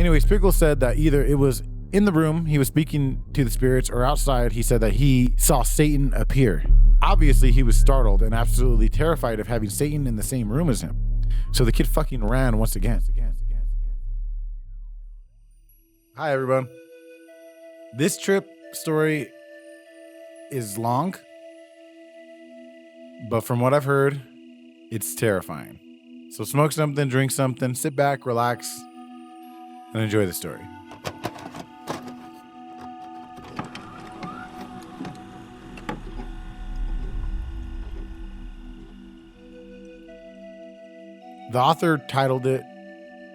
Anyways, Pickle said that either it was in the room he was speaking to the spirits, or outside he said that he saw Satan appear. Obviously, he was startled and absolutely terrified of having Satan in the same room as him. So the kid fucking ran once again. Hi, everyone. This trip story is long, but from what I've heard, it's terrifying. So smoke something, drink something, sit back, relax, and enjoy the story. The author titled it,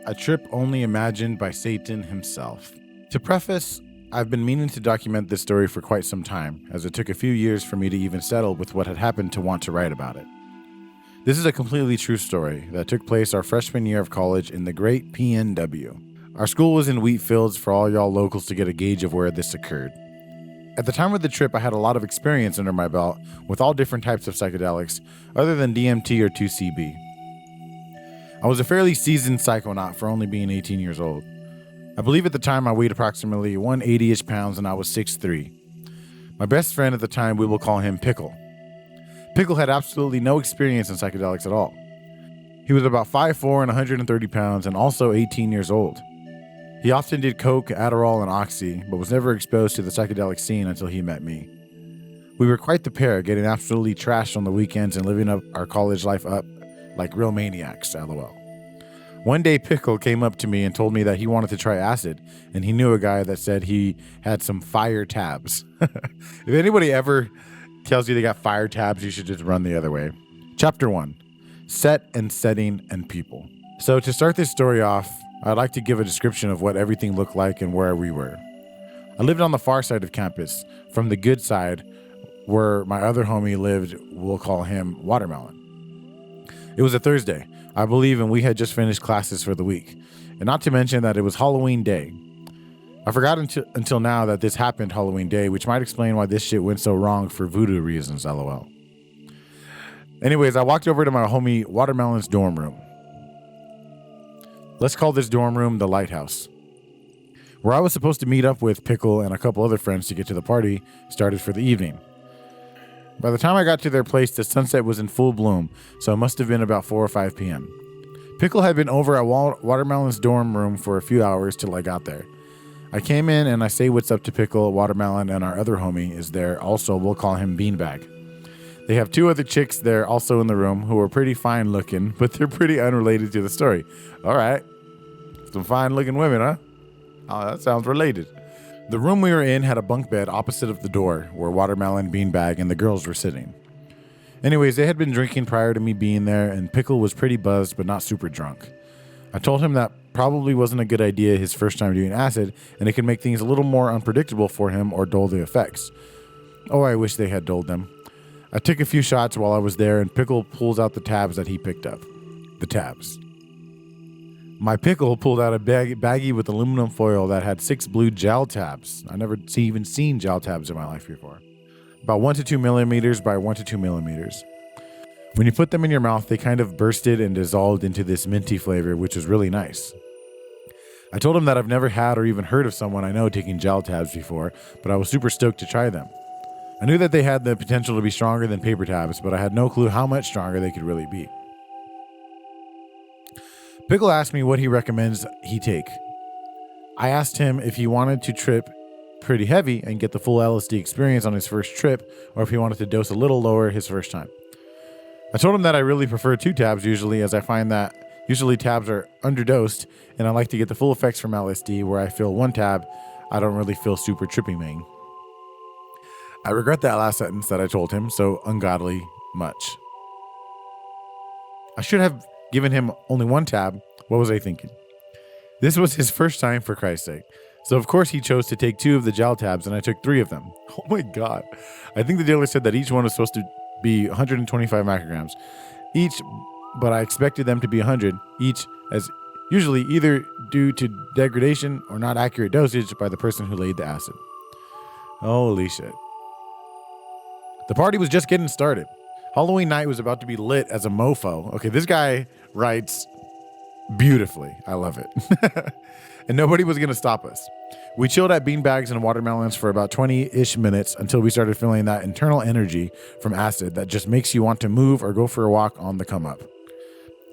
A Trip Only Imagined by Satan Himself. To preface, I've been meaning to document this story for quite some time, as it took a few years for me to even settle with what had happened to want to write about it. This is a completely true story that took place our freshman year of college in the great PNW. Our school was in wheat fields for all y'all locals to get a gauge of where this occurred. At the time of the trip, I had a lot of experience under my belt with all different types of psychedelics, other than DMT or 2CB. I was a fairly seasoned psychonaut for only being 18 years old. I believe at the time I weighed approximately 180-ish pounds and I was 6'3". My best friend at the time, we will call him Pickle. Pickle had absolutely no experience in psychedelics at all. He was about 5'4" and 130 pounds and also 18 years old. He often did coke, Adderall, and Oxy, but was never exposed to the psychedelic scene until he met me. We were quite the pair, getting absolutely trashed on the weekends and living up our college life up like real maniacs, LOL. One day, Pickle came up to me and told me that he wanted to try acid, and he knew a guy that said he had some fire tabs. If anybody ever tells you they got fire tabs, you should just run the other way. Chapter 1, Set and Setting and People. So to start this story off, I'd like to give a description of what everything looked like and where we were. I lived on the far side of campus, from the good side, where my other homie lived, we'll call him Watermelon. It was a Thursday, I believe, and we had just finished classes for the week. And not to mention that it was Halloween Day. I forgot until now that this happened Halloween Day, which might explain why this shit went so wrong for voodoo reasons, LOL. Anyways, I walked over to my homie Watermelon's dorm room. Let's call this dorm room the Lighthouse. Where I was supposed to meet up with Pickle and a couple other friends to get to the party started for the evening. By the time I got to their place, the sunset was in full bloom, so it must have been about 4 or 5 p.m. Pickle had been over at Watermelon's dorm room for a few hours till I got there. I came in and I say what's up to Pickle, Watermelon, and our other homie is there. Also, we'll call him Beanbag. They have 2 other chicks there also in the room who are pretty fine looking, but they're pretty unrelated to the story. All right. Some fine looking women, huh? Oh, that sounds related. The room we were in had a bunk bed opposite of the door where Watermelon, Beanbag, and the girls were sitting. Anyways, they had been drinking prior to me being there, and Pickle was pretty buzzed but not super drunk. I told him that probably wasn't a good idea his first time doing acid, and it could make things a little more unpredictable for him or dull the effects. Oh, I wish they had dulled them. I took a few shots while I was there, and Pickle pulls out the tabs that he picked up. The tabs. My Pickle pulled out a baggie with aluminum foil that had 6 blue gel tabs. I never even seen gel tabs in my life before. About 1 to 2 millimeters by 1 to 2 millimeters. When you put them in your mouth, they kind of bursted and dissolved into this minty flavor, which was really nice. I told him that I've never had or even heard of someone I know taking gel tabs before, but I was super stoked to try them. I knew that they had the potential to be stronger than paper tabs, but I had no clue how much stronger they could really be. Pickle asked me what he recommends he take. I asked him if he wanted to trip pretty heavy and get the full LSD experience on his first trip, or if he wanted to dose a little lower his first time. I told him that I really prefer 2 tabs usually, as I find that usually tabs are underdosed, and I like to get the full effects from LSD, where I feel 1 tab, I don't really feel super trippy, man. I regret that last sentence that I told him so ungodly much. I should have given him only 1 tab. What was I thinking? This was his first time, for Christ's sake. So of course he chose to take 2 of the gel tabs, and I took 3 of them. Oh my God. I think the dealer said that each one was supposed to be 125 micrograms each, but I expected them to be 100 each, as usually either due to degradation or not accurate dosage by the person who laid the acid. Holy shit. The party was just getting started. Halloween night was about to be lit as a mofo. Okay, this guy writes, beautifully. I love it. And nobody was going to stop us. We chilled at beanbags and watermelons for about 20-ish minutes until we started feeling that internal energy from acid that just makes you want to move or go for a walk on the come up.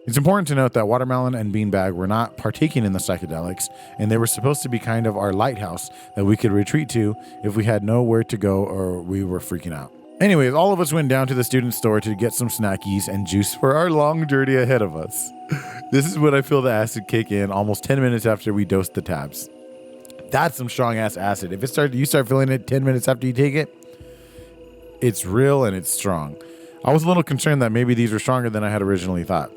It's important to note that watermelon and beanbag were not partaking in the psychedelics, and they were supposed to be kind of our lighthouse that we could retreat to if we had nowhere to go or we were freaking out. Anyways, all of us went down to the student store to get some snackies and juice for our long journey ahead of us. This is when I feel the acid kick in almost 10 minutes after we dosed the tabs. That's some strong ass acid. If you start feeling it 10 minutes after you take it, it's real and it's strong. I was a little concerned that maybe these were stronger than I had originally thought.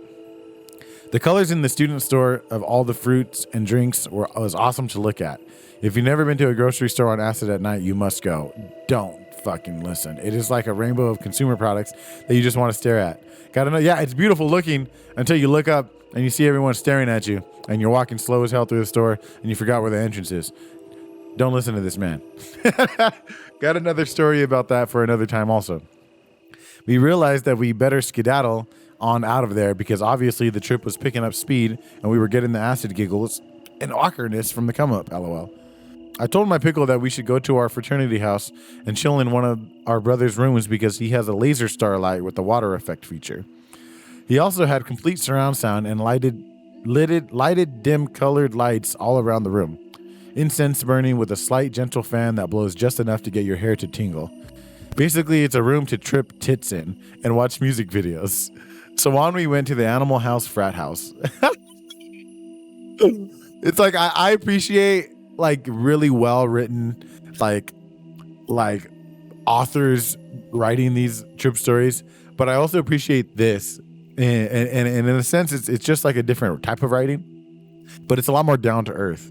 The colors in the student store of all the fruits and drinks was awesome to look at. If you've never been to a grocery store on acid at night, you must go. Don't fucking listen. It is like a rainbow of consumer products that you just want to stare at. Gotta know, yeah, it's beautiful looking until you look up and you see everyone staring at you and you're walking slow as hell through the store and you forgot where the entrance is. Don't listen to this man. Got another story about that for another time also. We realized that we better skedaddle on out of there because obviously the trip was picking up speed and we were getting the acid giggles and awkwardness from the come up, lol. I told my pickle that we should go to our fraternity house and chill in one of our brother's rooms because he has a laser starlight with the water effect feature. He also had complete surround sound and lighted dim colored lights all around the room. Incense burning with a slight gentle fan that blows just enough to get your hair to tingle. Basically, it's a room to trip tits in and watch music videos. So on we went to the Animal House frat house. It's like I appreciate like really well written like authors writing these trip stories, but I also appreciate this. And in a sense, it's just like a different type of writing, but it's a lot more down to earth.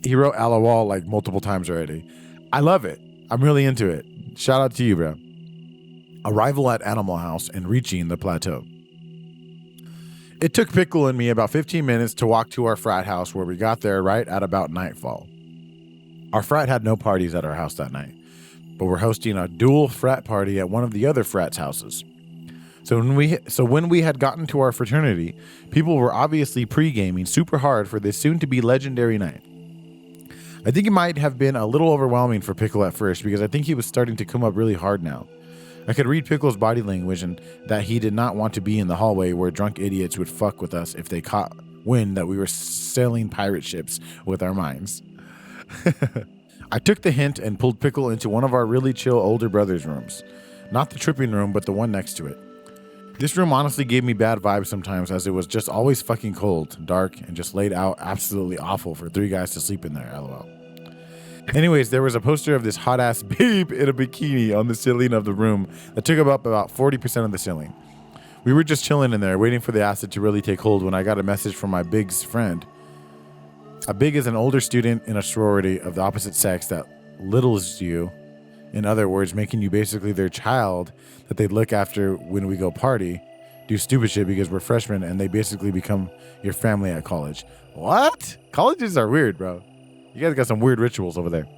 He wrote LOL like multiple times already. I love it. I'm really into it. Shout out to you, bro. Arrival at Animal House and reaching the plateau. It took Pickle and me about 15 minutes to walk to our frat house where we got there right at about nightfall. Our frat had no parties at our house that night, but we're hosting a dual frat party at one of the other frats' houses. So when we had gotten to our fraternity, people were obviously pre-gaming super hard for this soon-to-be legendary night. I think it might have been a little overwhelming for Pickle at first because I think he was starting to come up really hard now. I could read Pickle's body language and that he did not want to be in the hallway where drunk idiots would fuck with us if they caught wind that we were sailing pirate ships with our minds. I took the hint and pulled Pickle into one of our really chill older brother's rooms. Not the tripping room, but the one next to it. This room honestly gave me bad vibes sometimes as it was just always fucking cold, dark, and just laid out absolutely awful for 3 guys to sleep in there, lol. Anyways, there was a poster of this hot-ass babe in a bikini on the ceiling of the room that took up about 40% of the ceiling. We were just chilling in there, waiting for the acid to really take hold when I got a message from my Big's friend. A Big is an older student in a sorority of the opposite sex that littles you, in other words, making you basically their child that they look after when we go party, do stupid shit because we're freshmen, and they basically become your family at college. What? Colleges are weird, bro. You guys got some weird rituals over there.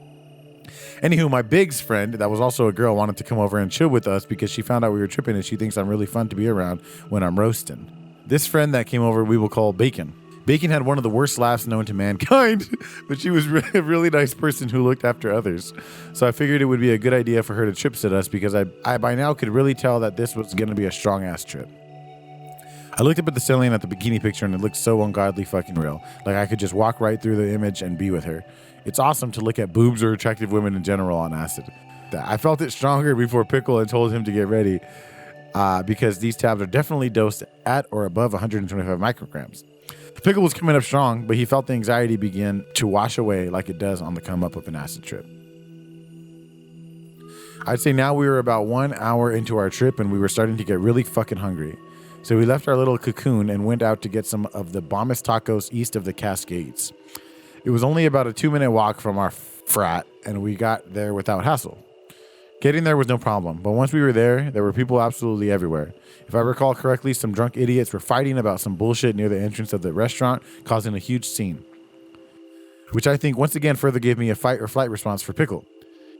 Anywho, my Big's friend, that was also a girl, wanted to come over and chill with us because she found out we were tripping and she thinks I'm really fun to be around when I'm roasting. This friend that came over we will call Bacon. Bacon had one of the worst laughs known to mankind, but she was a really nice person who looked after others. So I figured it would be a good idea for her to trip sit us because I by now could really tell that this was going to be a strong-ass trip. I looked up at the ceiling at the bikini picture and it looked so ungodly fucking real. Like I could just walk right through the image and be with her. It's awesome to look at boobs or attractive women in general on acid. I felt it stronger before Pickle and told him to get ready because these tabs are definitely dosed at or above 125 micrograms. Pickle was coming up strong, but he felt the anxiety begin to wash away like it does on the come up of an acid trip. I'd say now we were about 1 hour into our trip and we were starting to get really fucking hungry. So we left our little cocoon and went out to get some of the bombest tacos east of the Cascades. It was only about a 2-minute walk from our frat and we got there without hassle. Getting there was no problem, but once we were there were people absolutely everywhere. If I recall correctly, some drunk idiots were fighting about some bullshit near the entrance of the restaurant, causing a huge scene. Which I think once again further gave me a fight or flight response for Pickle.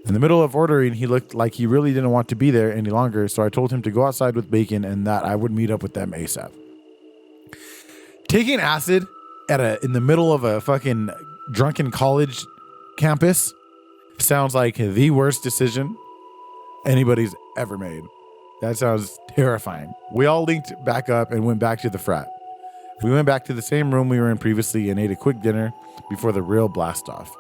In the middle of ordering, he looked like he really didn't want to be there any longer, so I told him to go outside with Bacon and that I would meet up with them ASAP. Taking acid in the middle of a fucking drunken college campus sounds like the worst decision anybody's ever made. That sounds terrifying. We all linked back up and went back to the frat. We went back to the same room we were in previously and ate a quick dinner before the real blast off.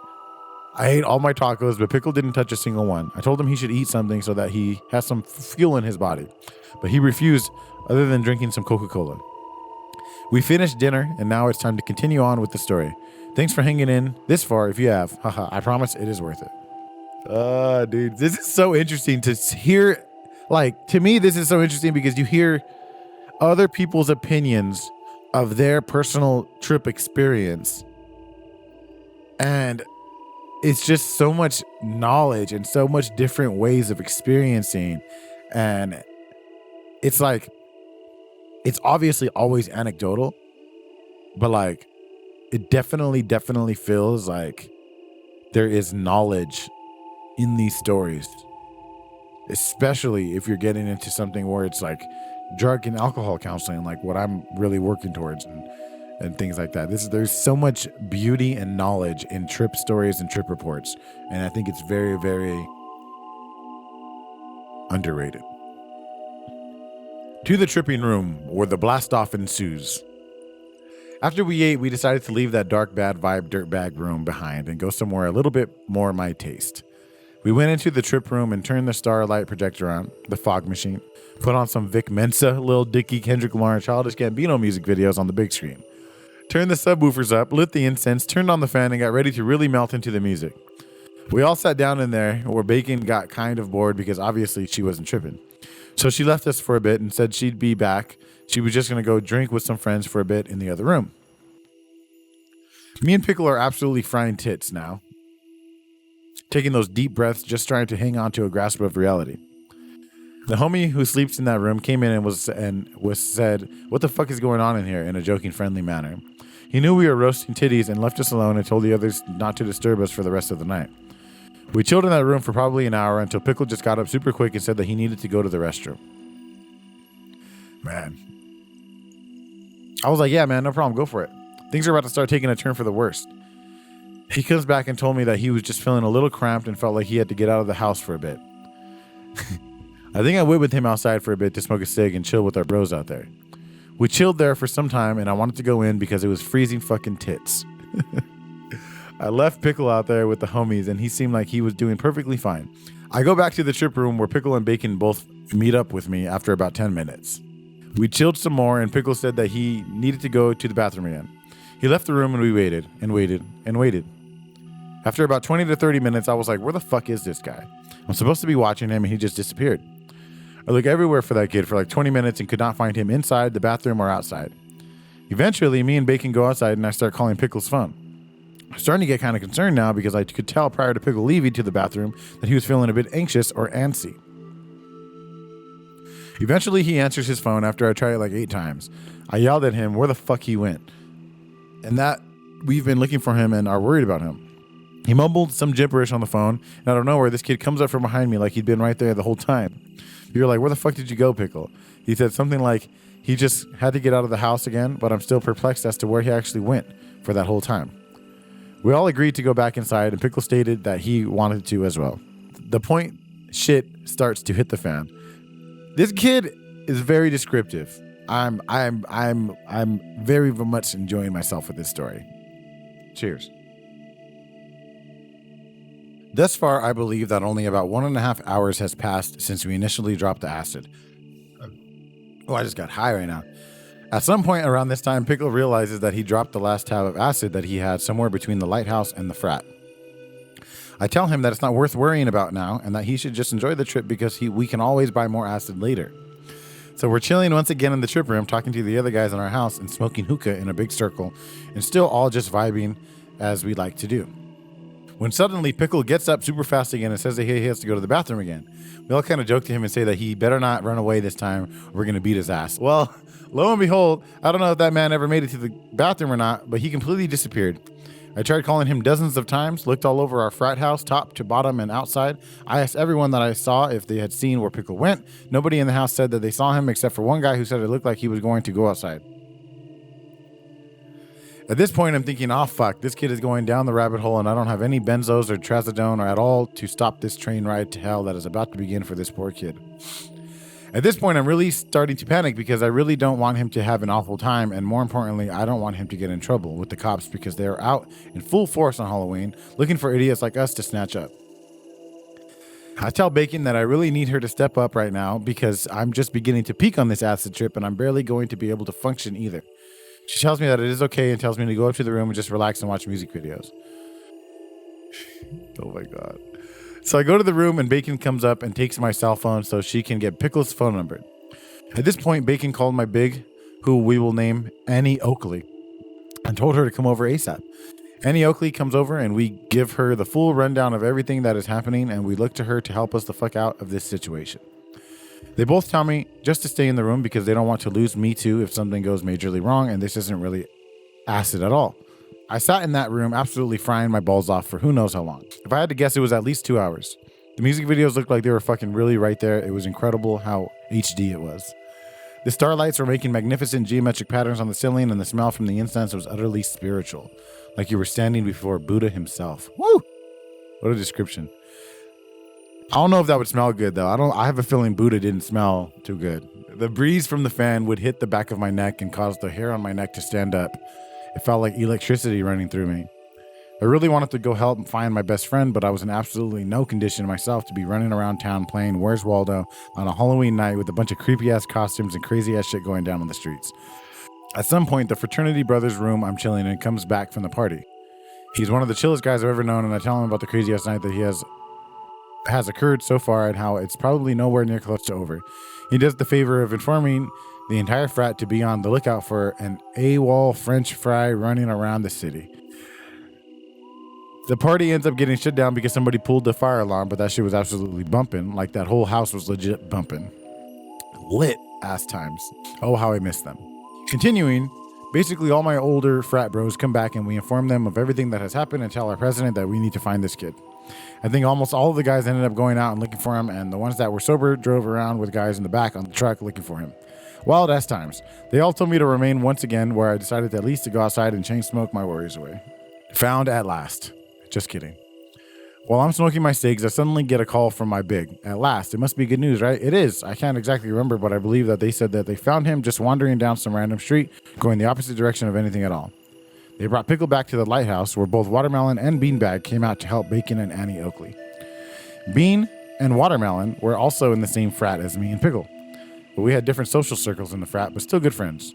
I ate all my tacos, but Pickle didn't touch a single one. I told him he should eat something so that he has some fuel in his body, but he refused other than drinking some Coca-Cola. We finished dinner, and now it's time to continue on with the story. Thanks for hanging in this far if you have. Haha, I promise it is worth it. Dude, this is so interesting to hear. Like, to me, this is so interesting because you hear other people's opinions of their personal trip experience. And it's just so much knowledge and so much different ways of experiencing. And it's like, it's obviously always anecdotal, but like, it definitely feels like there is knowledge in these stories, especially if you're getting into something where it's like drug and alcohol counseling, like what I'm really working towards, and things like that. There's so much beauty and knowledge in trip stories and trip reports, and I think it's very, very underrated. To the tripping room where the blast off ensues. After we ate, we decided to leave that dark, bad vibe dirtbag room behind and go somewhere a little bit more my taste. We went into the trip room and turned the starlight projector on, the fog machine, put on some Vic Mensa, Lil Dicky, Kendrick Lamar, and Childish Gambino music videos on the big screen. Turned the subwoofers up, lit the incense, turned on the fan, and got ready to really melt into the music. We all sat down in there where Bacon got kind of bored because obviously she wasn't tripping. So she left us for a bit and said she'd be back. She was just going to go drink with some friends for a bit in the other room. Me and Pickle are absolutely frying tits now, taking those deep breaths, just trying to hang on to a grasp of reality. The homie who sleeps in that room came in and was said, "What the fuck is going on in here?" in a joking, friendly manner. He knew we were roasting titties and left us alone and told the others not to disturb us for the rest of the night. We chilled in that room for probably an hour until Pickle just got up super quick and said that he needed to go to the restroom. Man. I was like, yeah, man, no problem. Go for it. Things are about to start taking a turn for the worst. He comes back and told me that he was just feeling a little cramped and felt like he had to get out of the house for a bit. I think I went with him outside for a bit to smoke a cig and chill with our bros out there. We chilled there for some time and I wanted to go in because it was freezing fucking tits. I left Pickle out there with the homies and he seemed like he was doing perfectly fine. I go back to the trip room where Pickle and Bacon both meet up with me after about 10 minutes. We chilled some more and Pickle said that he needed to go to the bathroom again. He left the room and we waited and waited and waited. After about 20 to 30 minutes, I was like, where the fuck is this guy? I'm supposed to be watching him and he just disappeared. I looked everywhere for that kid for like 20 minutes and could not find him inside the bathroom or outside. Eventually, me and Bacon go outside and I start calling Pickle's phone. I'm starting to get kind of concerned now because I could tell prior to Pickle leaving to the bathroom that he was feeling a bit anxious or antsy. Eventually, he answers his phone after I tried it like 8 times. I yelled at him where the fuck he went, and that we've been looking for him and are worried about him. He mumbled some gibberish on the phone, and out of nowhere, this kid comes up from behind me like he'd been right there the whole time. You're like, where the fuck did you go, Pickle? He said something like he just had to get out of the house again, but I'm still perplexed as to where he actually went for that whole time. We all agreed to go back inside, and Pickle stated that he wanted to as well. The point shit starts to hit the fan. This kid is very descriptive. I'm very much enjoying myself with this story. Cheers. Thus far, I believe that only about 1.5 hours has passed since we initially dropped the acid. Oh, I just got high right now. At some point around this time, Pickle realizes that he dropped the last tab of acid that he had somewhere between the lighthouse and the frat. I tell him that it's not worth worrying about now and that he should just enjoy the trip because we can always buy more acid later. So we're chilling once again in the trip room, talking to the other guys in our house and smoking hookah in a big circle and still all just vibing as we like to do. When suddenly Pickle gets up super fast again and says that he has to go to the bathroom again. We all kind of joke to him and say that he better not run away this time or we're going to beat his ass. Well, lo and behold, I don't know if that man ever made it to the bathroom or not, but he completely disappeared. I tried calling him dozens of times, looked all over our frat house, top to bottom and outside. I asked everyone that I saw if they had seen where Pickle went. Nobody in the house said that they saw him except for one guy who said it looked like he was going to go outside. At this point, I'm thinking, oh fuck, this kid is going down the rabbit hole and I don't have any benzos or trazodone or at all to stop this train ride to hell that is about to begin for this poor kid. At this point, I'm really starting to panic because I really don't want him to have an awful time, and more importantly, I don't want him to get in trouble with the cops because they're out in full force on Halloween looking for idiots like us to snatch up. I tell Bacon that I really need her to step up right now because I'm just beginning to peak on this acid trip and I'm barely going to be able to function either. She tells me that it is okay and tells me to go up to the room and just relax and watch music videos. Oh my God. So I go to the room and Bacon comes up and takes my cell phone so she can get Pickle's phone number. At this point, Bacon called my big, who we will name Annie Oakley, and told her to come over ASAP. Annie Oakley comes over and we give her the full rundown of everything that is happening and we look to her to help us the fuck out of this situation. They both tell me just to stay in the room because they don't want to lose me too if something goes majorly wrong and this isn't really acid at all. I sat in that room absolutely frying my balls off for who knows how long. If I had to guess, it was at least 2 hours. The music videos looked like they were fucking really right there. It was incredible how HD it was. The starlights were making magnificent geometric patterns on the ceiling and the smell from the incense was utterly spiritual. Like you were standing before Buddha himself. Woo! What a description. I don't know if that would smell good though. I have a feeling Buddha didn't smell too good. The breeze from the fan would hit the back of my neck and cause the hair on my neck to stand up. It felt like electricity running through me. I really wanted to go help find my best friend, but I was in absolutely no condition myself to be running around town playing Where's Waldo on a Halloween night with a bunch of creepy ass costumes and crazy ass shit going down on the streets. At some point, the fraternity brother's room I'm chilling in comes back from the party. He's one of the chillest guys I've ever known, and I tell him about the crazy ass night that has occurred so far and how it's probably nowhere near close to over. He does the favor of informing the entire frat to be on the lookout for an AWOL French fry running around the city. The party ends up getting shut down because somebody pulled the fire alarm, but that shit was absolutely bumping, like that whole house was legit bumping. Lit ass times. Oh, how I miss them. Continuing, basically all my older frat bros come back and we inform them of everything that has happened and tell our president that we need to find this kid. I think almost all of the guys ended up going out and looking for him, and the ones that were sober drove around with guys in the back on the truck looking for him. Wild ass times. They all told me to remain once again, where I decided at least to go outside and chain smoke my worries away. Found at last. Just kidding. While I'm smoking my cigs, I suddenly get a call from my big. At last. It must be good news, right? It is. I can't exactly remember, but I believe that they said that they found him just wandering down some random street, going the opposite direction of anything at all. They brought Pickle back to the lighthouse, where both Watermelon and Beanbag came out to help Bacon and Annie Oakley. Bean and Watermelon were also in the same frat as me and Pickle, but we had different social circles in the frat, but still good friends.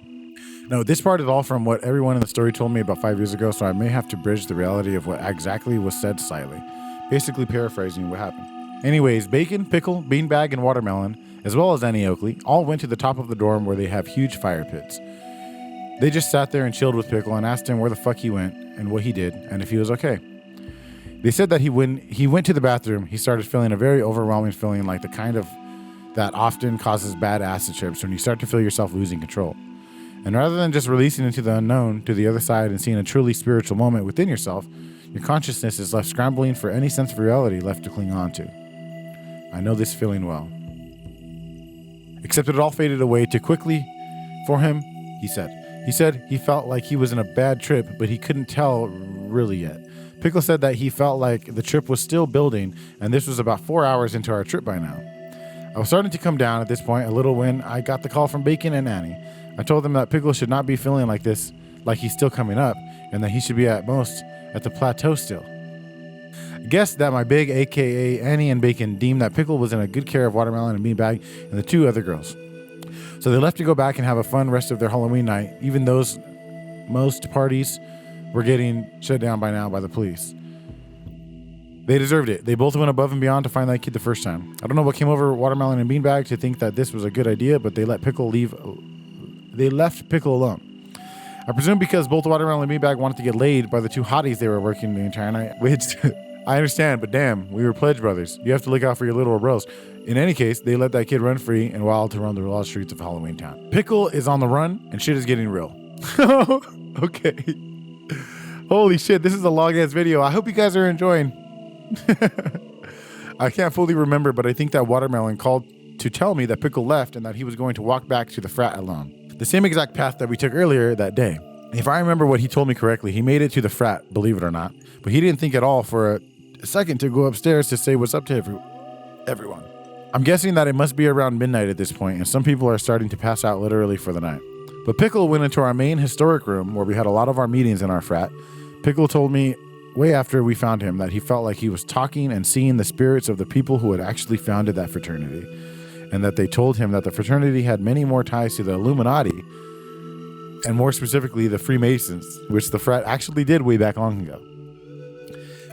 No, this part is all from what everyone in the story told me about 5 years ago, so I may have to bridge the reality of what exactly was said slightly. Basically paraphrasing what happened. Anyways, Bacon, Pickle, Beanbag, and Watermelon, as well as Annie Oakley, all went to the top of the dorm where they have huge fire pits. They just sat there and chilled with Pickle and asked him where the fuck he went and what he did and if he was okay. They said that when he went to the bathroom, he started feeling a very overwhelming feeling, like the kind of that often causes bad acid trips when you start to feel yourself losing control. And rather than just releasing into the unknown to the other side and seeing a truly spiritual moment within yourself, your consciousness is left scrambling for any sense of reality left to cling on to. I know this feeling well. Except it all faded away too quickly for him, he said. He said he felt like he was in a bad trip, but he couldn't tell really yet. Pickle said that he felt like the trip was still building, and this was about 4 hours into our trip by now. I was starting to come down at this point a little when I got the call from Bacon and Annie. I told them that Pickle should not be feeling like this, like he's still coming up, and that he should be at most at the plateau still. I guessed that my big, aka Annie and Bacon, deemed that Pickle was in a good care of Watermelon and Beanbag and the two other girls. So they left to go back and have a fun rest of their Halloween night, even though most parties were getting shut down by now by the police. They deserved it. They both went above and beyond to find that kid the first time. I don't know what came over Watermelon and Beanbag to think that this was a good idea, but they left Pickle alone. I presume because both Watermelon and Beanbag wanted to get laid by the two hotties they were working the entire night, which I understand, but damn, we were pledge brothers. You have to look out for your little bros. In any case, they let that kid run free and wild to roam the wild streets of Halloween Town. Pickle is on the run and shit is getting real. Okay. Holy shit, this is a long ass video. I hope you guys are enjoying. I can't fully remember, but I think that Watermelon called to tell me that Pickle left and that he was going to walk back to the frat alone. The same exact path that we took earlier that day. If I remember what he told me correctly, he made it to the frat, believe it or not, but he didn't think at all for a second to go upstairs to say what's up to everyone. I'm guessing that it must be around midnight at this point, and some people are starting to pass out literally for the night. But Pickle went into our main historic room where we had a lot of our meetings in our frat. Pickle told me way after we found him that he felt like he was talking and seeing the spirits of the people who had actually founded that fraternity, and that they told him that the fraternity had many more ties to the Illuminati, and more specifically the Freemasons, which the frat actually did way back long ago.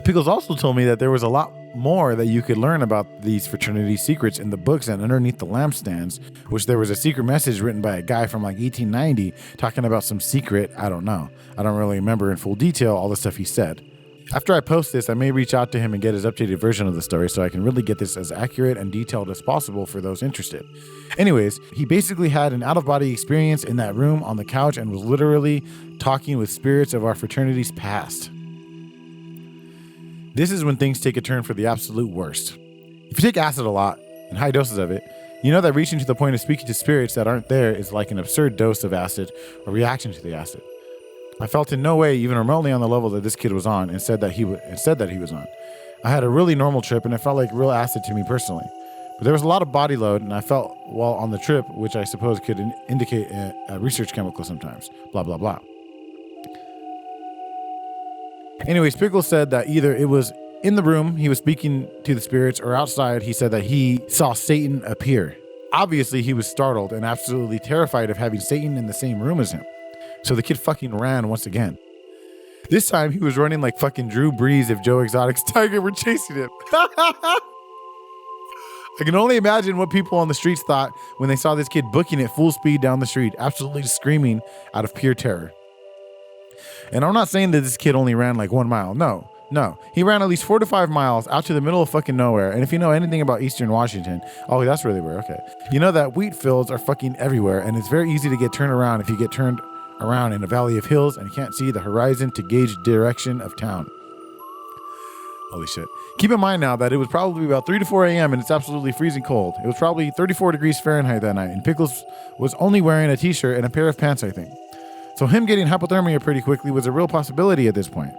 Pickles also told me that there was a lot more that you could learn about these fraternity secrets in the books and underneath the lampstands, which there was a secret message written by a guy from like 1890 talking about some secret, I don't know. I don't really remember in full detail all the stuff he said. After I post this, I may reach out to him and get his updated version of the story so I can really get this as accurate and detailed as possible for those interested. Anyways, he basically had an out-of-body experience in that room on the couch and was literally talking with spirits of our fraternity's past. This is when things take a turn for the absolute worst. If you take acid a lot, and high doses of it, you know that reaching to the point of speaking to spirits that aren't there is like an absurd dose of acid or reaction to the acid. I felt in no way even remotely on the level that this kid was on and said that he was on. I had a really normal trip and it felt like real acid to me personally. But there was a lot of body load and I felt while on the trip, which I suppose could indicate a research chemical sometimes. Blah, blah, blah. Anyways, Pickle said that either it was in the room he was speaking to the spirits or outside he said that he saw Satan appear. Obviously, he was startled and absolutely terrified of having Satan in the same room as him. So the kid fucking ran once again. This time he was running like fucking Drew Brees if Joe Exotic's tiger were chasing him. I can only imagine what people on the streets thought when they saw this kid booking it full speed down the street, absolutely screaming out of pure terror. And I'm not saying that this kid only ran like 1 mile. No. He ran at least 4 to 5 miles out to the middle of fucking nowhere. And if you know anything about Eastern Washington, oh, that's really weird. Okay. You know that wheat fields are fucking everywhere. And it's very easy to get turned around if you get turned around in a valley of hills and you can't see the horizon to gauge direction of town. Holy shit. Keep in mind now that it was probably about 3 to 4 a.m. and it's absolutely freezing cold. It was probably 34 degrees Fahrenheit that night. And Pickles was only wearing a t-shirt and a pair of pants, I think. So him getting hypothermia pretty quickly was a real possibility at this point.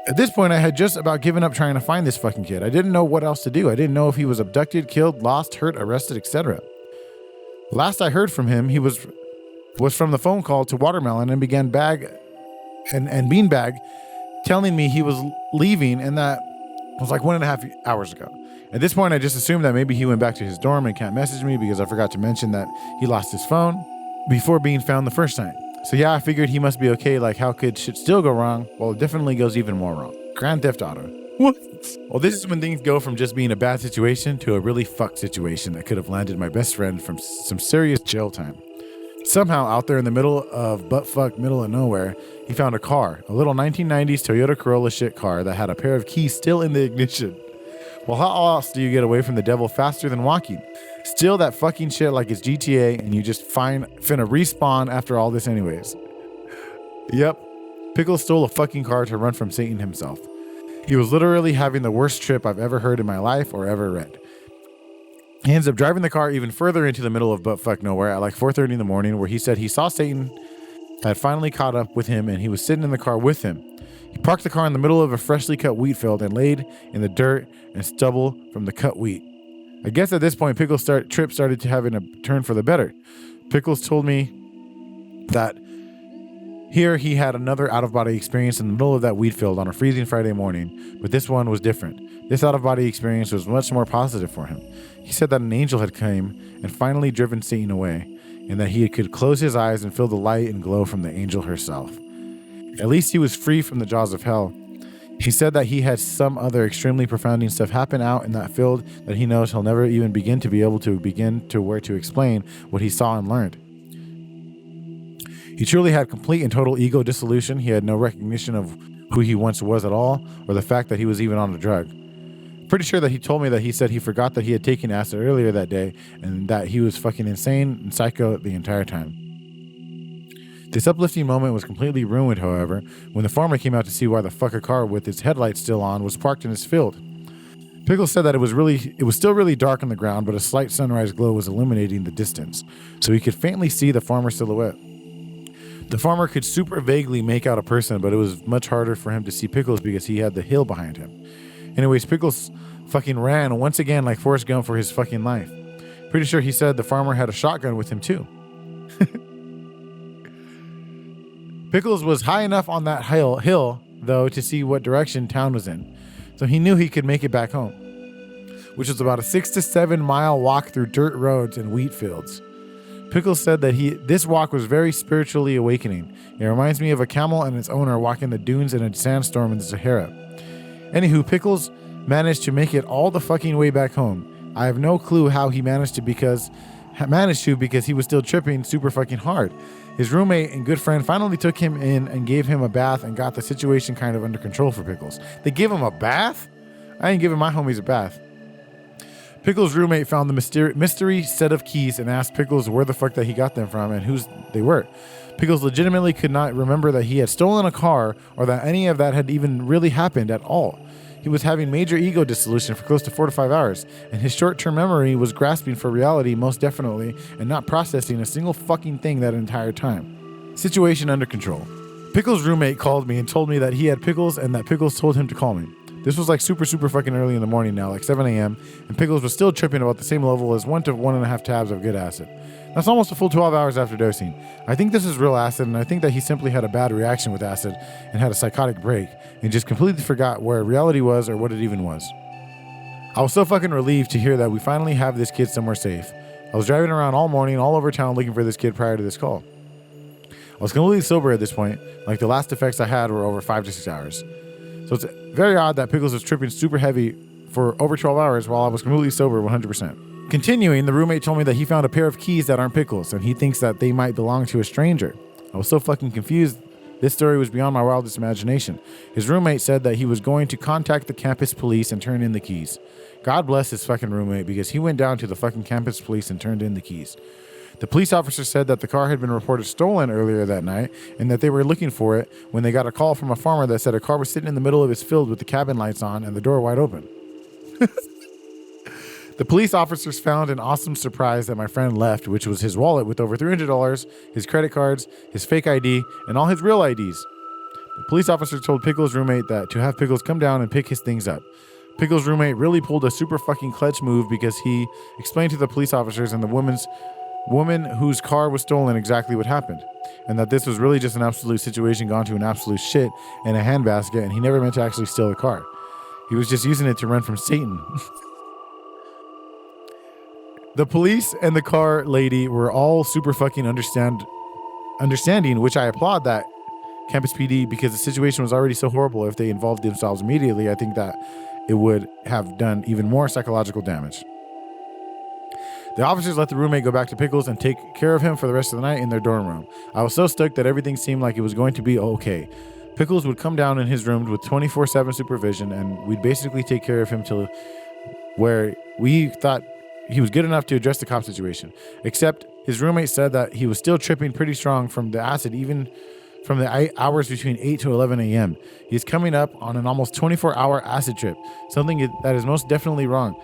At this point, I had just about given up trying to find this fucking kid. I didn't know what else to do. I didn't know if he was abducted, killed, lost, hurt, arrested, etc. Last I heard from him, he was from the phone call to Watermelon and began Beanbag telling me he was leaving, and that was like 1.5 hours ago. At this point, I just assumed that maybe he went back to his dorm and can't message me because I forgot to mention that he lost his phone before being found the first time. So yeah, I figured he must be okay. Like, how could shit still go wrong? Well, it definitely goes even more wrong. Grand Theft Auto. What? Well, this is when things go from just being a bad situation to a really fucked situation that could have landed my best friend from some serious jail time. Somehow, out there in the middle of middle of nowhere, he found a car, a little 1990s Toyota Corolla shit car that had a pair of keys still in the ignition. Well, how else do you get away from the devil faster than walking? Steal that fucking shit like it's GTA and you just finna respawn after all this anyways. Yep. Pickle stole a fucking car to run from Satan himself. He was literally having the worst trip I've ever heard in my life or ever read. He ends up driving the car even further into the middle of nowhere at like 4:30 in the morning, where he said he saw Satan had finally caught up with him and he was sitting in the car with him. He parked the car in the middle of a freshly cut wheat field and laid in the dirt and stubble from the cut wheat. I guess at this point, Pickle's trip started to having a turn for the better. Pickles told me that here he had another out-of-body experience in the middle of that wheat field on a freezing Friday morning, but this one was different. This out-of-body experience was much more positive for him. He said that an angel had come and finally driven Satan away, and that he could close his eyes and feel the light and glow from the angel herself. At least he was free from the jaws of hell. He said that he had some other extremely profounding stuff happen out in that field that he knows he'll never even begin to explain what he saw and learned. He truly had complete and total ego dissolution. He had no recognition of who he once was at all, or the fact that he was even on a drug. Pretty sure that he told me that he said he forgot that he had taken acid earlier that day and that he was fucking insane and psycho the entire time. This uplifting moment was completely ruined, however, when the farmer came out to see why the fuck a car with its headlights still on was parked in his field. Pickle said that it was still really dark on the ground, but a slight sunrise glow was illuminating the distance, so he could faintly see the farmer's silhouette. The farmer could super vaguely make out a person, but it was much harder for him to see Pickles because he had the hill behind him. Anyways, Pickles fucking ran once again like Forrest Gump for his fucking life. Pretty sure he said the farmer had a shotgun with him too. Pickles was high enough on that hill, though, to see what direction town was in. So he knew he could make it back home, which was about a 6 to 7 mile walk through dirt roads and wheat fields. Pickles said that this walk was very spiritually awakening. It reminds me of a camel and its owner walking the dunes in a sandstorm in the Sahara. Anywho, Pickles managed to make it all the fucking way back home. I have no clue how he managed to because he was still tripping super fucking hard. His roommate and good friend finally took him in and gave him a bath and got the situation kind of under control for Pickles. They give him a bath? I ain't giving my homies a bath. Pickles' roommate found the mystery set of keys and asked Pickles where the fuck that he got them from and whose they were. Pickles legitimately could not remember that he had stolen a car or that any of that had even really happened at all. He was having major ego dissolution for close to 4 to 5 hours, and his short-term memory was grasping for reality most definitely and not processing a single fucking thing that entire time. Situation under control. Pickles' roommate called me and told me that he had Pickles and that Pickles told him to call me. This was like super fucking early in the morning now, like 7 a.m., and Pickles was still tripping about the same level as 1 to 1.5 tabs of good acid. That's almost a full 12 hours after dosing. I think this is real acid, and I think that he simply had a bad reaction with acid and had a psychotic break and just completely forgot where reality was or what it even was. I was so fucking relieved to hear that we finally have this kid somewhere safe. I was driving around all morning, all over town looking for this kid prior to this call. I was completely sober at this point, like the last effects I had were over 5 to 6 hours. So it's very odd that Pickles was tripping super heavy for over 12 hours while I was completely sober 100%. Continuing, the roommate told me that he found a pair of keys that aren't Pickles, and he thinks that they might belong to a stranger. I was so fucking confused. This story was beyond my wildest imagination. His roommate said that he was going to contact the campus police and turn in the keys. God bless his fucking roommate because he went down to the fucking campus police and turned in the keys. The police officer said that the car had been reported stolen earlier that night and that they were looking for it when they got a call from a farmer that said a car was sitting in the middle of his field with the cabin lights on and the door wide open. The police officers found an awesome surprise that my friend left, which was his wallet with over $300, his credit cards, his fake ID, and all his real IDs. The police officer told Pickles' roommate that to have Pickles come down and pick his things up. Pickles' roommate really pulled a super fucking clutch move because he explained to the police officers and the woman whose car was stolen exactly what happened, and that this was really just an absolute situation gone to an absolute shit in a handbasket, and he never meant to actually steal the car. He was just using it to run from Satan. The police and the car lady were all super fucking understanding, which I applaud that campus PD because the situation was already so horrible. If they involved themselves immediately, I think that it would have done even more psychological damage. The officers let the roommate go back to Pickles and take care of him for the rest of the night in their dorm room. I was so stoked that everything seemed like it was going to be okay. Pickles would come down in his room with 24/7 supervision, and we'd basically take care of him till where we thought he was good enough to address the cop situation. Except his roommate said that he was still tripping pretty strong from the acid, even from the hours between 8 to 11 a.m. He's coming up on an almost 24-hour acid trip, something that is most definitely wrong.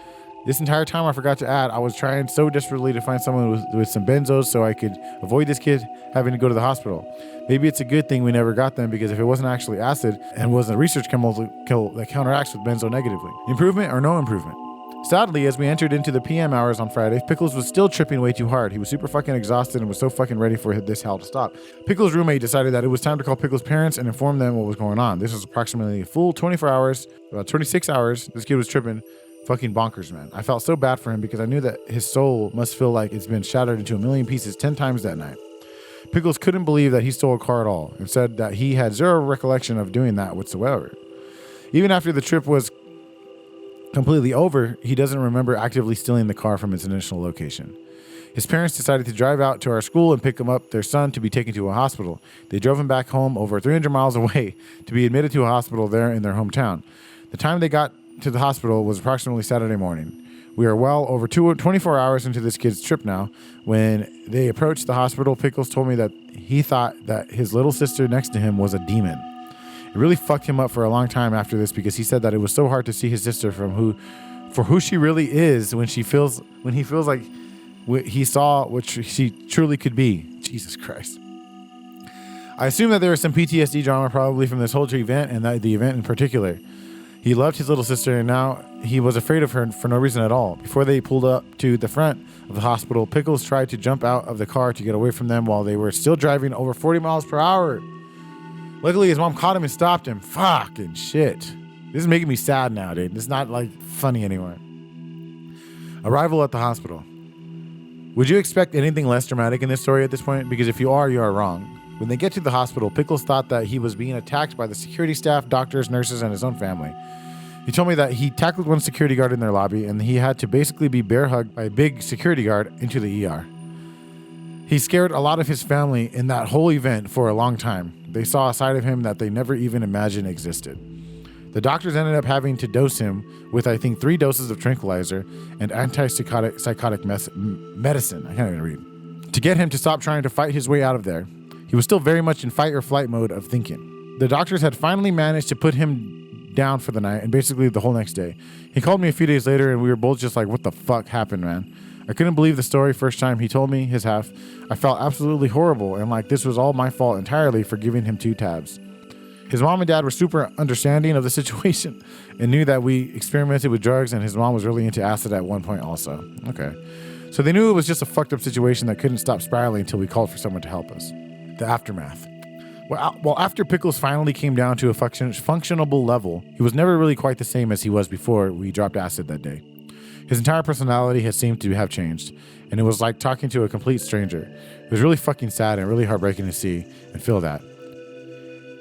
This entire time, I forgot to add, I was trying so desperately to find someone with some benzos so I could avoid this kid having to go to the hospital. Maybe it's a good thing we never got them, because if it wasn't actually acid and was a research chemical that counteracts with benzo negatively. Improvement or no improvement? Sadly, as we entered into the PM hours on Friday, Pickles was still tripping way too hard. He was super fucking exhausted and was so fucking ready for this hell to stop. Pickles' roommate decided that it was time to call Pickles' parents and inform them what was going on. This was approximately a full 24 hours, about 26 hours. This kid was tripping fucking bonkers, man. I felt so bad for him because I knew that his soul must feel like it's been shattered into a million pieces 10 times that night. Pickles couldn't believe that he stole a car at all and said that he had zero recollection of doing that whatsoever. Even after the trip was completely over, he doesn't remember actively stealing the car from its initial location. His parents decided to drive out to our school and pick him up their son to be taken to a hospital. They drove him back home over 300 miles away to be admitted to a hospital there in their hometown. The time they got to the hospital was approximately Saturday morning. We are well over 24 hours into this kid's trip now. When they approached the hospital, Pickles told me that he thought that his little sister next to him was a demon. It really fucked him up for a long time after this, because he said that it was so hard to see his sister for who she really is when he feels like he saw what she truly could be. Jesus Christ. I assume that there was some PTSD drama probably from this whole event and the event in particular. He loved his little sister and now he was afraid of her for no reason at all. Before they pulled up to the front of the hospital, Pickles tried to jump out of the car to get away from them while they were still driving over 40 miles per hour. Luckily, his mom caught him and stopped him. Fucking shit. This is making me sad now, dude. It's not like funny anymore. Arrival at the hospital. Would you expect anything less dramatic in this story at this point? Because if you are wrong. When they get to the hospital, Pickles thought that he was being attacked by the security staff, doctors, nurses, and his own family. He told me that he tackled one security guard in their lobby and he had to basically be bear hugged by a big security guard into the ER. He scared a lot of his family in that whole event for a long time. They saw a side of him that they never even imagined existed. The doctors ended up having to dose him with, I think, 3 doses of tranquilizer and antipsychotic medicine. I can't even read. To get him to stop trying to fight his way out of there. He was still very much in fight or flight mode of thinking. The doctors had finally managed to put him down for the night and basically the whole next day. He called me a few days later and we were both just like, what the fuck happened, man? I couldn't believe the story first time he told me his half. I felt absolutely horrible and like this was all my fault entirely for giving him 2 tabs. His mom and dad were super understanding of the situation and knew that we experimented with drugs and his mom was really into acid at one point also. Okay. So they knew it was just a fucked up situation that couldn't stop spiraling until we called for someone to help us. The aftermath. Well, after Pickles finally came down to a functionable level, he was never really quite the same as he was before we dropped acid that day. His entire personality had seemed to have changed, and it was like talking to a complete stranger. It was really fucking sad and really heartbreaking to see and feel that.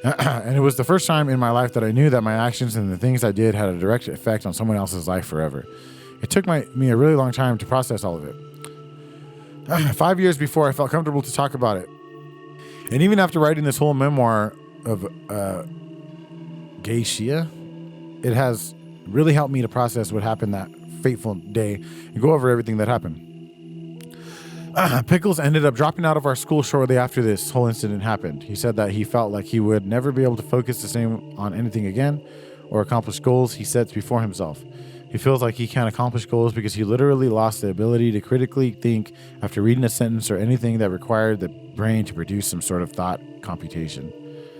And it was the first time in my life that I knew that my actions and the things I did had a direct effect on someone else's life forever. It took me a really long time to process all of it. 5 years before I felt comfortable to talk about it. And even after writing this whole memoir of Geisha, it has really helped me to process what happened that fateful day and go over everything that happened. Pickles ended up dropping out of our school shortly after this whole incident happened. He said that he felt like he would never be able to focus the same on anything again or accomplish goals he sets before himself. He feels like he can't accomplish goals because he literally lost the ability to critically think after reading a sentence or anything that required the brain to produce some sort of thought computation.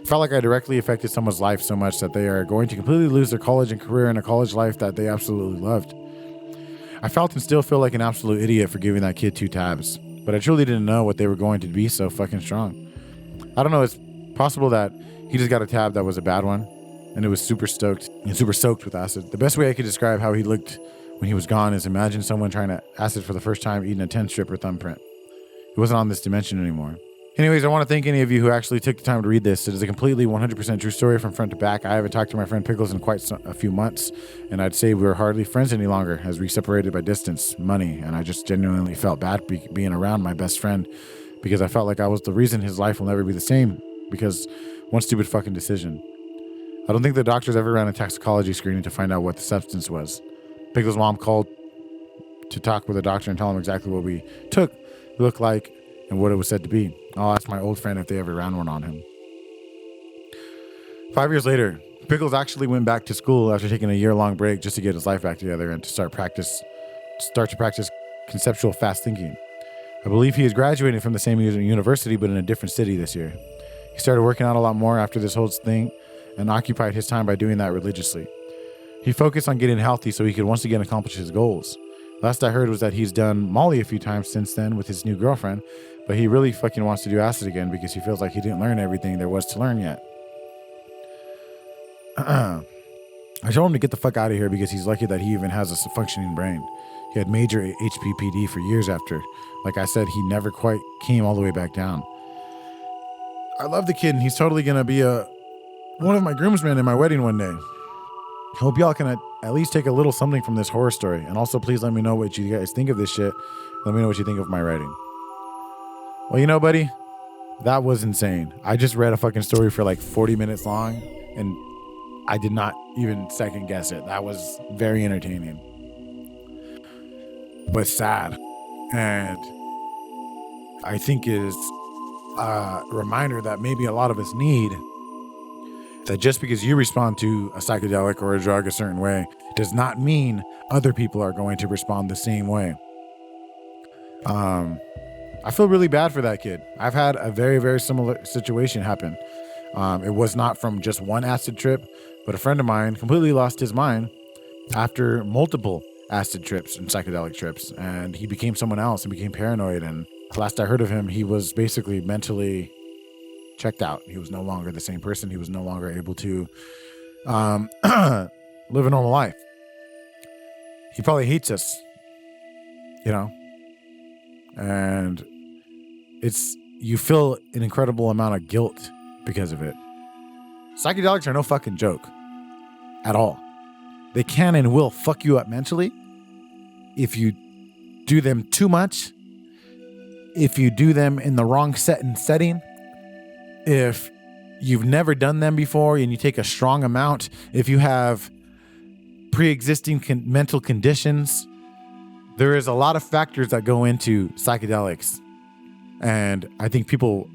I felt like I directly affected someone's life so much that they are going to completely lose their college and career and a college life that they absolutely loved. I felt and still feel like an absolute idiot for giving that kid 2 tabs, but I truly didn't know what they were going to be so fucking strong. I don't know, it's possible that he just got a tab that was a bad one and it was super soaked with acid. The best way I could describe how he looked when he was gone is imagine someone trying to acid for the first time eating a 10 strip or thumbprint. It wasn't on this dimension anymore. Anyways, I want to thank any of you who actually took the time to read this. It is a completely 100% true story from front to back. I haven't talked to my friend Pickles in quite a few months, and I'd say we were hardly friends any longer as we separated by distance, money, and I just genuinely felt bad being around my best friend because I felt like I was the reason his life will never be the same because one stupid fucking decision. I don't think the doctors ever ran a toxicology screening to find out what the substance was. Pickles' mom called to talk with the doctor and tell him exactly what we took, looked like, and what it was said to be. I'll ask my old friend if they ever ran one on him. 5 years later, Pickles actually went back to school after taking a year-long break just to get his life back together and to start to practice conceptual fast thinking. I believe he is graduating from the same university but in a different city this year. He started working out a lot more after this whole thing and occupied his time by doing that religiously. He focused on getting healthy so he could once again accomplish his goals. Last I heard was that he's done Molly a few times since then with his new girlfriend, but he really fucking wants to do acid again because he feels like he didn't learn everything there was to learn yet. I told him to get the fuck out of here because he's lucky that he even has a functioning brain. He had major HPPD for years after. Like I said, he never quite came all the way back down. I love the kid and he's totally going to be one of my groomsmen in my wedding one day. Hope y'all can at least take a little something from this horror story. And also please let me know what you guys think of this shit. Let me know what you think of my writing. Well, you know, buddy, that was insane. I just read a fucking story for like 40 minutes long and I did not even second guess it. That was very entertaining, but sad. And I think is a reminder that maybe a lot of us need that just because you respond to a psychedelic or a drug a certain way does not mean other people are going to respond the same way. I feel really bad for that kid. I've had a very, very similar situation happen. It was not from just one acid trip, but a friend of mine completely lost his mind after multiple acid trips and psychedelic trips, and he became someone else and became paranoid. And last I heard of him, he was basically mentally checked out. He was no longer the same person. He was no longer able to live a normal life. He probably hates us, you know, and you feel an incredible amount of guilt because of it. Psychedelics are no fucking joke at all. They can and will fuck you up mentally if you do them too much, if you do them in the wrong setting, if you've never done them before and you take a strong amount, if you have pre-existing mental conditions. There is a lot of factors that go into psychedelics. And I think people,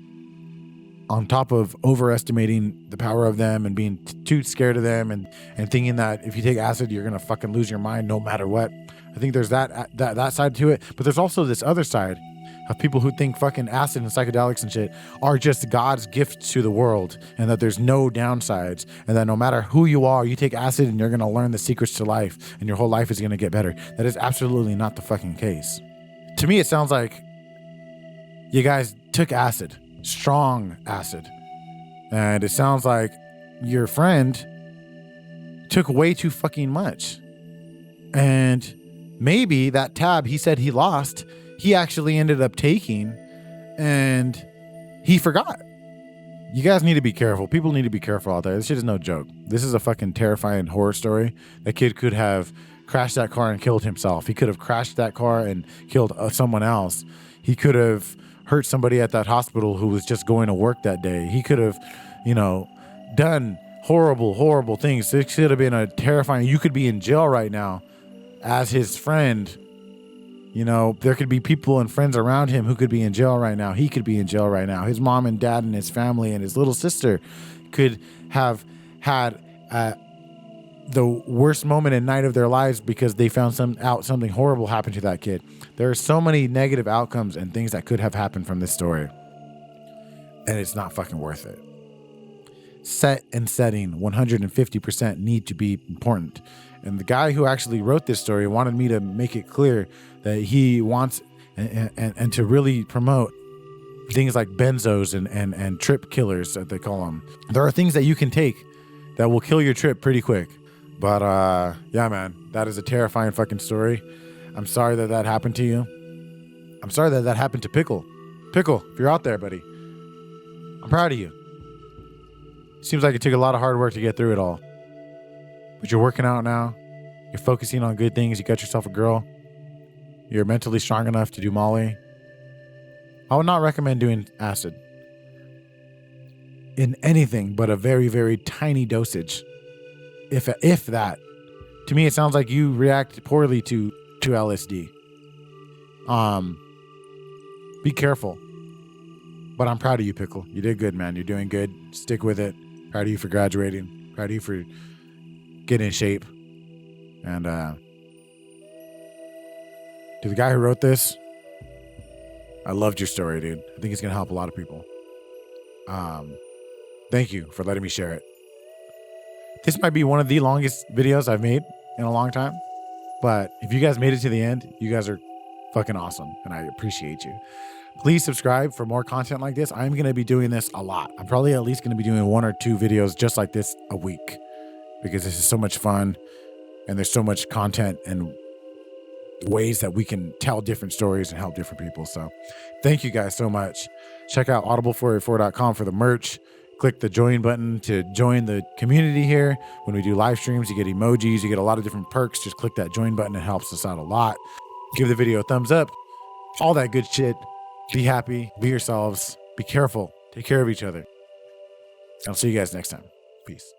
on top of overestimating the power of them and being too scared of them and thinking that if you take acid, you're going to fucking lose your mind no matter what. I think there's that side to it. But there's also this other side of people who think fucking acid and psychedelics and shit are just God's gift to the world, and that there's no downsides, and that no matter who you are, you take acid and you're going to learn the secrets to life and your whole life is going to get better. That is absolutely not the fucking case. To me, it sounds like you guys took acid, strong acid, and it sounds like your friend took way too fucking much. And maybe that tab he said he lost, he actually ended up taking, and he forgot. You guys need to be careful. People need to be careful out there. This shit is no joke. This is a fucking terrifying horror story. That kid could have crashed that car and killed himself. He could have crashed that car and killed someone else. He could have hurt somebody at that hospital who was just going to work that day. He could have, done horrible, horrible things. It should have been a terrifying. You could be in jail right now as his friend. There could be people and friends around him who could be in jail right now. He could be in jail right now. His mom and dad and his family and his little sister could have had the worst moment and night of their lives because they found something horrible happened to that kid. There are so many negative outcomes and things that could have happened from this story, and it's not fucking worth it. Set and setting 150% need to be important. And the guy who actually wrote this story wanted me to make it clear that he wants and to really promote things like benzos and trip killers, that they call them. There are things that you can take that will kill your trip pretty quick. But yeah, man, that is a terrifying fucking story. I'm sorry that happened to you. I'm sorry that happened to Pickle. Pickle, if you're out there, buddy, I'm proud of you. Seems like it took a lot of hard work to get through it all. But you're working out now. You're focusing on good things. You got yourself a girl. You're mentally strong enough to do Molly. I would not recommend doing acid in anything but a very, very tiny dosage. If that. To me, it sounds like you react poorly to LSD. Be careful. But I'm proud of you, Pickle. You did good, man. You're doing good. Stick with it. Proud of you for graduating. Proud of you for getting in shape. And to the guy who wrote this, I loved your story, dude. I think it's going to help a lot of people. Thank you for letting me share it. This might be one of the longest videos I've made in a long time. But if you guys made it to the end, you guys are fucking awesome. And I appreciate you. Please subscribe for more content like this. I'm going to be doing this a lot. I'm probably at least going to be doing 1 or 2 videos just like this a week, because this is so much fun and there's so much content and ways that we can tell different stories and help different people. So thank you guys so much. Check out audible484.com for the merch. Click the join button to join the community here. When we do live streams, you get emojis, you get a lot of different perks. Just click that join button. It helps us out a lot. Give the video a thumbs up. All that good shit. Be happy. Be yourselves. Be careful. Take care of each other. I'll see you guys next time. Peace.